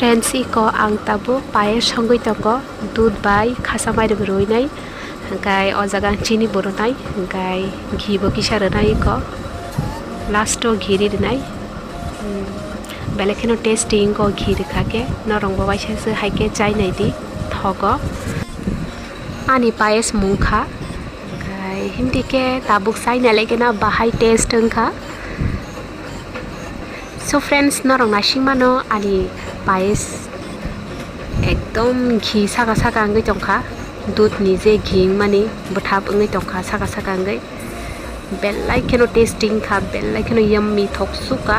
friends iko ang tabo payes hongoi tongo dud bai khasa mai roi nai gai o jaga chini boro nai gai ghi bo kisar nai ko last ghiri nai belekeno tasting ko ghiri khake norong bo baisa se haike chai nai di thogo ani payes mungkha gai hindi ke tabuk sai na lege na bahai taste ngkha so friends norong nashing mano ani payes ekdom ghi saga saga ngai tongkha दूध निजे घी मानी बठाब अंगै तंखा saga saga अंगै बेल्लाइ केनो testing खा बेल्लाइ केनो yummy थोकसुका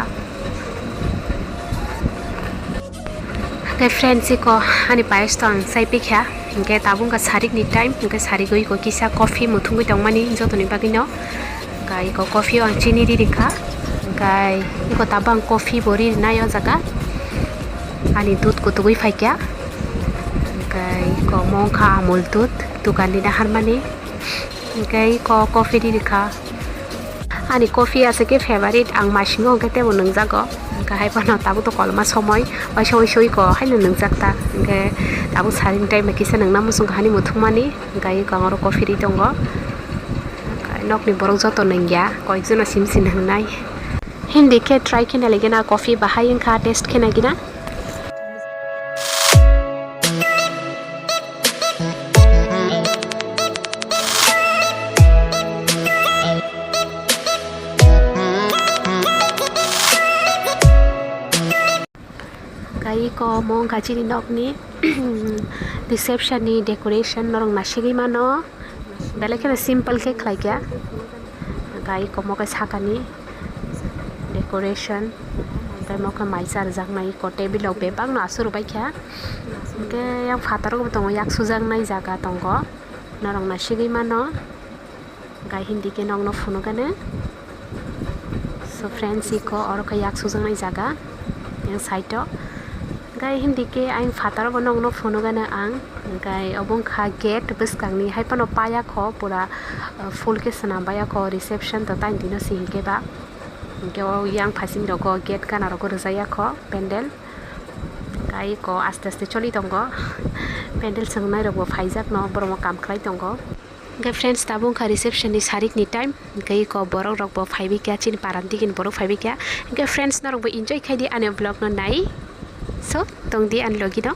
के friends को आनी पायस तो साइपि ख्या के ताबुं का सारिक नि टाइम के सारि गई को किसा कॉफी मुथुंगै तंगमानी जतनि बागिनो गाय को कॉफी आं चिनि रि खा गाय को ताबां कॉफी बोरि नायो जागा आनी दूध को तुगै फाइक्या ko mongkha amul tut tukan di dahar mani kai ko coffee di kha ani coffee ase ke favorite ang masingo ke te bonang jago ka hai pano tabu to kolma somoy oi soi ko hai nang jakta ke tabu saring time ki se nang na musung hani muthumani gai ko ngoro coffee di tongo nok ni borong joto nangya ko ekjona simsin hangnai hindi ke try kena legena coffee bahai kha taste kena gina kai ko mong kaji ni nok ni reception ni decoration norong nasigi mano belekena simple ke khlai kya kai ko mo ka sakani decoration kai mo ka maisar jak nai ko table pe bang na asur bai kya ke yang fataro ko tongo yak sujang nai jaga tongo norong nasigi mano kai hindi ke nong no phunu gane so friends ko or ka yak sujang nai jaga yang side gai hindi ke ang fataro bonong no phono gana ang gai obong kha gate biskangni hai pano paya kho pura full ke sana baya kho reception to tain dino si ke ba ke o yang phasim ro ko gate kana ro ko rajaya kho pendel gai ko aste aste choli tongo pendel sangnai ro bo phaijak no boromo kam khlai tongo gai friends tabung kha reception ni sarik ni time gai ko borok rok bo phaibi kya chin paranti kin borok phaibi kya gai friends no ro bo enjoy khai di ane vlog no nai so tong di an logi no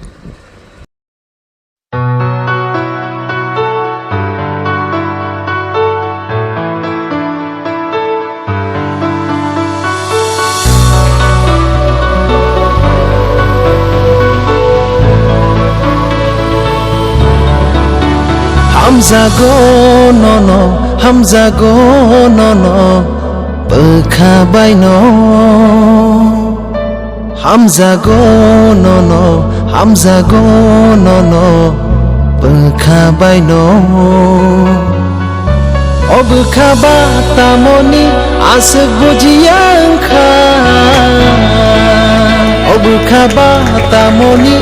Hamza go no bekha bai no Hamza go no bekha bai no obkha ba tamoni asuk bujiyang kha obkha ba tamoni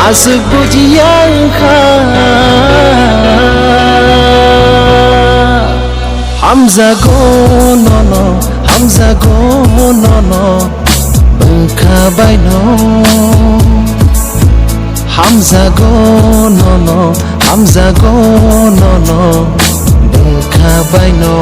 asuk bujiyang kha Hamza go no bekha bai no Hamza go no bekha bai no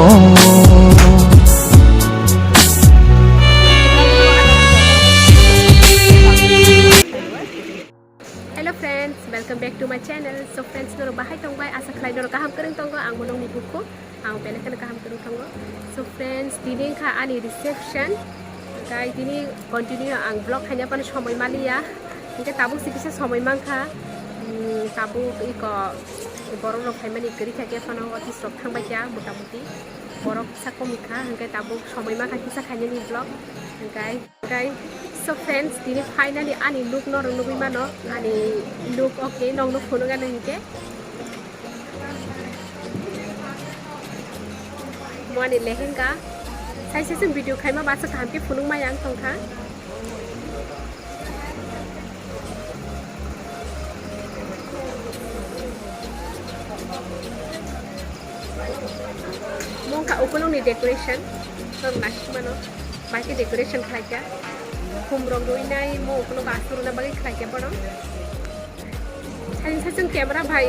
hello friends welcome back to my channel so friends no bahai tong bai asa khlai no kaham kereng tong ang monong ni buku ang belekena kaham kereng tong so friends dini kha ani reception kai dini continue ang vlog hanya pan somoi malia ke tabu sikisa somoi mangkha tabu iko borok rok family gari thake pano office rok thangbai kya motamuti borok sakomikha hangkai tabu somoi mangkha kisa khanya ni vlog hangkai so friends dini finally ani look no rong nugui mano ani look okay nong no phono gana hingke mo ani lehenga sai se video khaima basa kaham ke phunung mayang tongkha mongka ukulong ni decoration so nash mano baki decoration khaika khumrong doinai mo kulo kasur na bagi khai ke pano sa chung camera bhai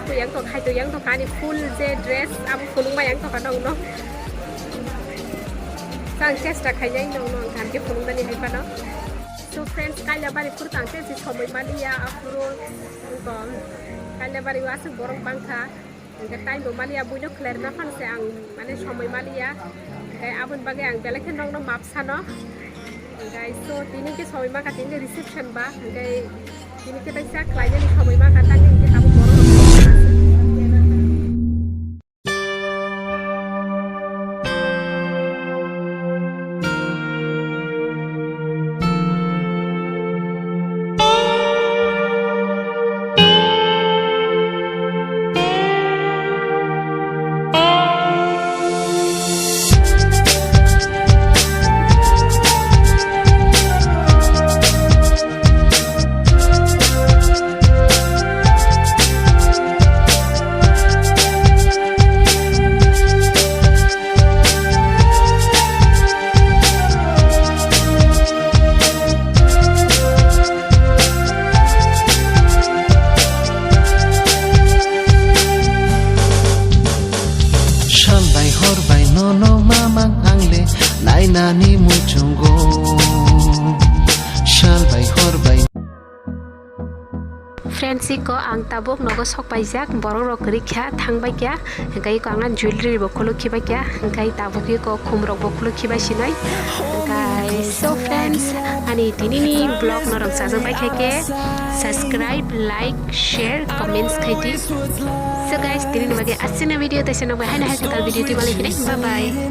tu yang to khai to yang to kani full je dress am fulung ma yang to ka dong no sang chesta khai yang dong no kan ke fulung dani hai pano so friends kala bari pur tang se somoi malia afro ko kala bari wasu borong bangka cái tay của Malia bui nó clear nó phân sang mana somoi Malia cái abun bagai ang belak nong no map sana guys so tini ke somoi ma katin ke reception ba cái tini ke taisa klai ni somoi ma katang ke tabu borong nani muchungo shal bai hor bai friends ko ang tabok nogo sok paijak borong rok rikha thangbai kya kai ko ang jewelry bokolo khiba kya kai tabok ko khumrok bokolo khiba sinai kai so friends ani tinini blog norong sajang bai khake subscribe like share comments khaiti so guys tinini bage asina video tasena bai hana ha video ti bale bye bye